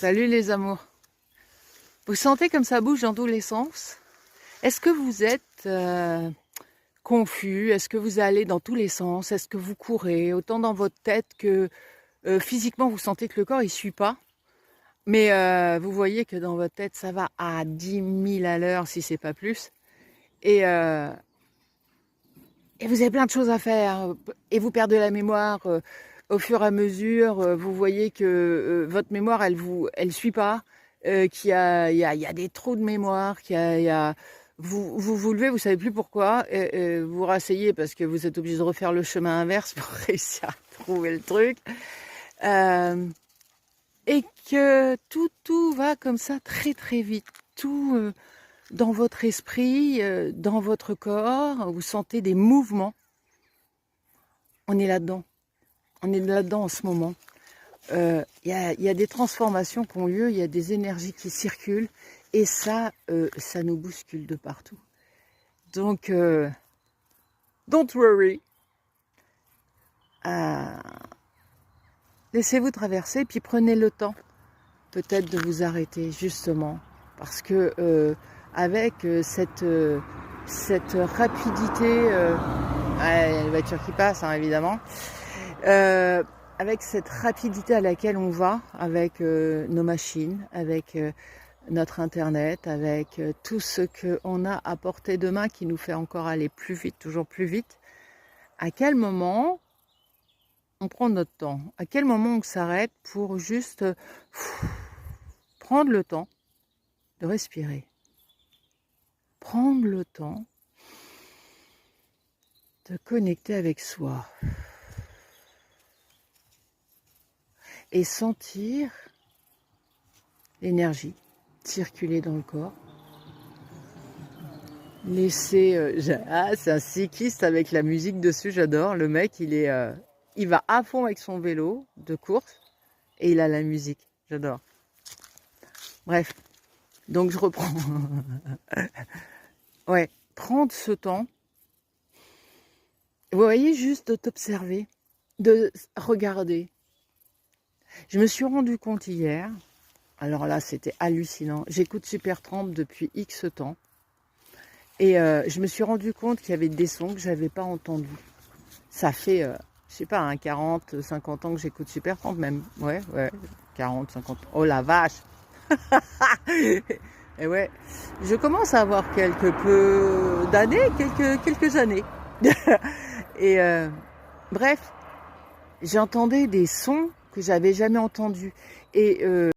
Salut les amours. Vous sentez comme ça bouge dans tous les sens? Est-ce que vous êtes confus? Est-ce que vous allez dans tous les sens? Est-ce que vous courez autant dans votre tête que physiquement vous sentez que le corps il suit pas? Mais vous voyez que dans votre tête ça va à 10 000 à l'heure si c'est pas plus. Et vous avez plein de choses à faire. Et vous perdez la mémoire au fur et à mesure. Vous voyez que votre mémoire elle suit pas. Qu'il y a des trous de mémoire, vous levez, vous savez plus pourquoi, et vous vous rasseyez parce que vous êtes obligé de refaire le chemin inverse pour réussir à trouver le truc, et que tout va comme ça très très vite, tout dans votre esprit, dans votre corps, vous sentez des mouvements. On est là-dedans en ce moment. Il y a des transformations qui ont lieu, il y a des énergies qui circulent, et ça nous bouscule de partout. Donc, don't worry. Laissez-vous traverser, puis prenez le temps, peut-être de vous arrêter, justement, parce que avec cette rapidité, il y a une voiture qui passe, hein, évidemment. Avec cette rapidité à laquelle on va, avec nos machines, avec notre internet, avec tout ce qu'on a à portée de main qui nous fait encore aller plus vite, toujours plus vite, à quel moment on prend notre temps? À quel moment on s'arrête pour juste prendre le temps de respirer? Prendre le temps de connecter avec soi. Et sentir l'énergie circuler dans le corps. Laisser... c'est un cycliste avec la musique dessus, j'adore. Le mec, il va à fond avec son vélo de course et il a la musique, j'adore. Bref, donc je reprends. Ouais, prendre ce temps. Vous voyez, juste de t'observer, de regarder. Je me suis rendu compte hier, alors là c'était hallucinant, j'écoute Supertramp depuis X temps, et je me suis rendu compte qu'il y avait des sons que je n'avais pas entendus. Ça fait, je sais pas, 40, 50 ans que j'écoute Supertramp même, ouais, 40, 50, oh la vache. Et ouais, je commence à avoir quelques années. Et bref, j'entendais des sons que j'avais jamais entendus. Et